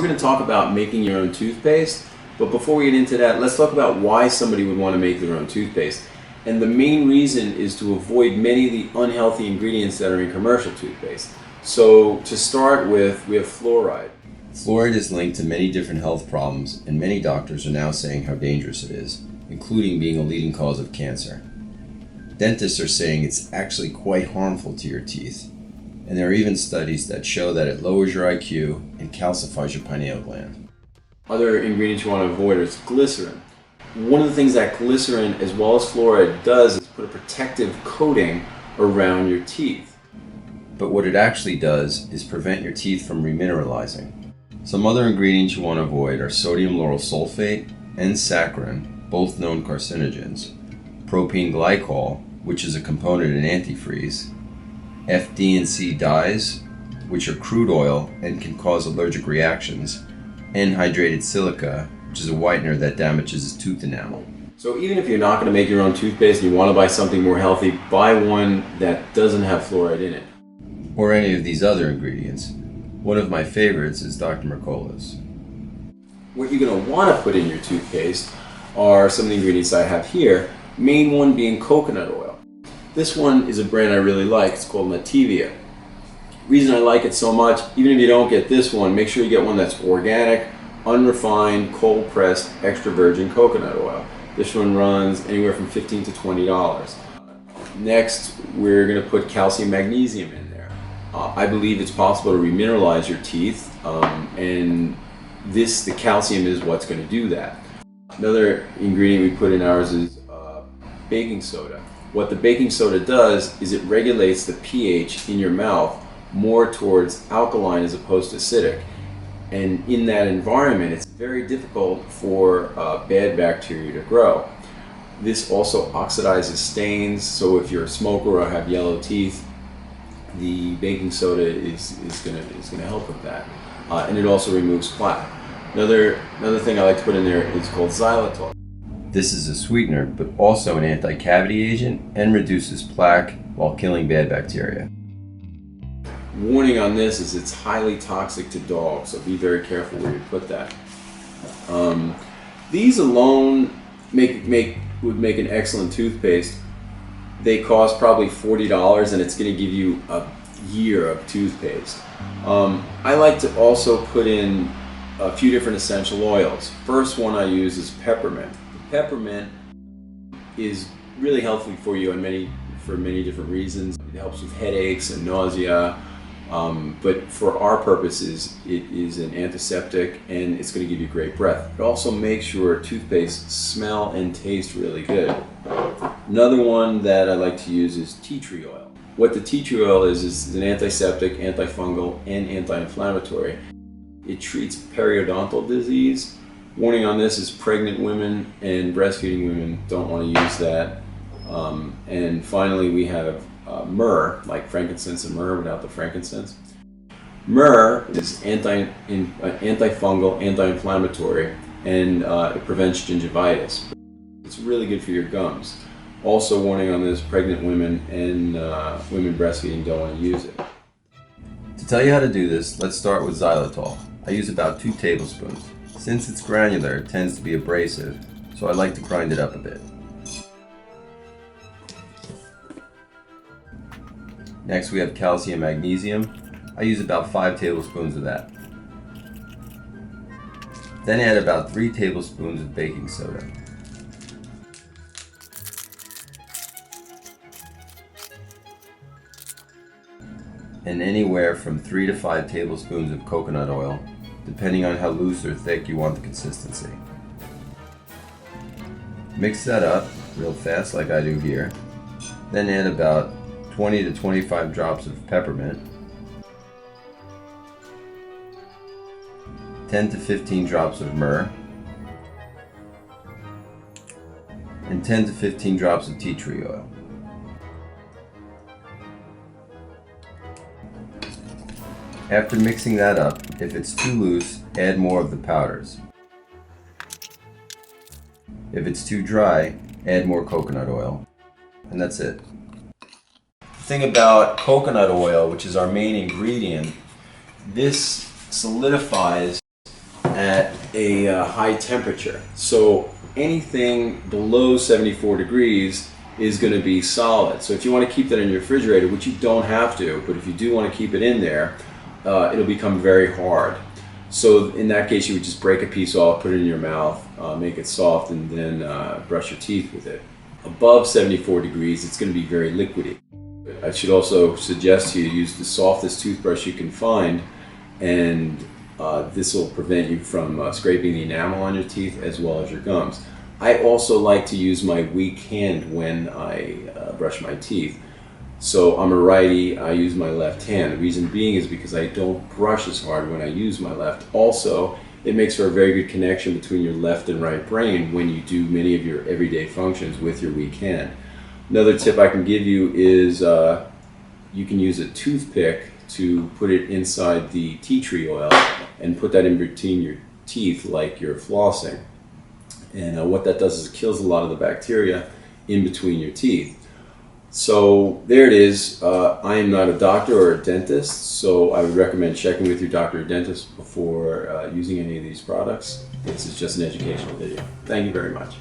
We're going to talk about making your own toothpaste, but before we get into that, let's talk about why somebody would want to make their own toothpaste. And the main reason is to avoid many of the unhealthy ingredients that are in commercial toothpaste. So to start with, we have fluoride. Fluoride is linked to many different health problems, and many doctors are now saying how dangerous it is, including being a leading cause of cancer. Dentists are saying it's actually quite harmful to your teeth, and there are even studies that show that it lowers your IQ and calcifies your pineal gland. Other ingredients you want to avoid is glycerin. One of the things that glycerin as well as fluoride does is put a protective coating around your teeth. But what it actually does is prevent your teeth from remineralizing. Some other ingredients you want to avoid are sodium lauryl sulfate and saccharin, both known carcinogens, propene glycol, which is a component in antifreeze, FD and C dyes, which are crude oil and can cause allergic reactions, and hydrated silica, which is a whitener that damages tooth enamel. So even if you're not going to make your own toothpaste and you want to buy something more healthy, buy one that doesn't have fluoride in it. Or any of these other ingredients. One of my favorites is Dr. Mercola's. What you're going to want to put in your toothpaste are some of the ingredients I have here, main one being coconut oil. This one is a brand I really like. It's called Nativia. Reason I like it so much, even if you don't get this one, make sure you get one that's organic, unrefined, cold pressed, extra virgin coconut oil. This one runs anywhere from $15 to $20. Next, we're going to put calcium magnesium in there. I believe it's possible to remineralize your teeth, and the calcium is what's going to do that. Another ingredient we put in ours is baking soda. What the baking soda does is it regulates the pH in your mouth more towards alkaline as opposed to acidic. And in that environment, it's very difficult for bad bacteria to grow. This also oxidizes stains, so if you're a smoker or have yellow teeth, the baking soda is going to help with that. And it also removes plaque. Another thing I like to put in there is called xylitol. This is a sweetener, but also an anti-cavity agent and reduces plaque while killing bad bacteria. Warning on this is it's highly toxic to dogs, so be very careful where you put that. These alone would make an excellent toothpaste. They cost probably $40, and it's going to give you a year of toothpaste. I like to also put in a few different essential oils. First one I use is peppermint. Peppermint is really healthy for you for many different reasons. It helps with headaches and nausea, but for our purposes, it is an antiseptic and it's going to give you great breath. It also makes your toothpaste smell and taste really good. Another one that I like to use is tea tree oil. What the tea tree oil is an antiseptic, antifungal, and anti-inflammatory. It treats periodontal disease. Warning on this is pregnant women and breastfeeding women don't want to use that. And finally, we have myrrh, like frankincense and myrrh without the frankincense. Myrrh is antifungal, anti-inflammatory, and it prevents gingivitis. It's really good for your gums. Also, warning on this, pregnant women and women breastfeeding don't want to use it. To tell you how to do this, let's start with xylitol. I use about 2 tablespoons. Since it's granular, it tends to be abrasive, so I like to grind it up a bit. Next we have calcium magnesium. I use about 5 tablespoons of that. Then add about 3 tablespoons of baking soda. And anywhere from 3 to 5 tablespoons of coconut oil, depending on how loose or thick you want the consistency. Mix that up real fast like I do here. Then add about 20 to 25 drops of peppermint, 10 to 15 drops of myrrh, and 10 to 15 drops of tea tree oil. After mixing that up, if it's too loose, add more of the powders. If it's too dry, add more coconut oil. And that's it. The thing about coconut oil, which is our main ingredient, this solidifies at a high temperature. So anything below 74 degrees is going to be solid. So if you want to keep that in your refrigerator, which you don't have to, but if you do want to keep it in there, it'll become very hard. So in that case, you would just break a piece off, put it in your mouth, make it soft, and then brush your teeth with it. Above 74 degrees, it's going to be very liquidy. I should also suggest to you use the softest toothbrush you can find, and this will prevent you from scraping the enamel on your teeth as well as your gums. I also like to use my weak hand when I brush my teeth. So I'm a righty, I use my left hand. The reason being is because I don't brush as hard when I use my left. Also, it makes for a very good connection between your left and right brain when you do many of your everyday functions with your weak hand. Another tip I can give you is you can use a toothpick to put it inside the tea tree oil and put that in between your teeth like you're flossing. And what that does is it kills a lot of the bacteria in between your teeth. So there it is. I am not a doctor or a dentist, so I would recommend checking with your doctor or dentist before using any of these products. This is just an educational video. Thank you very much.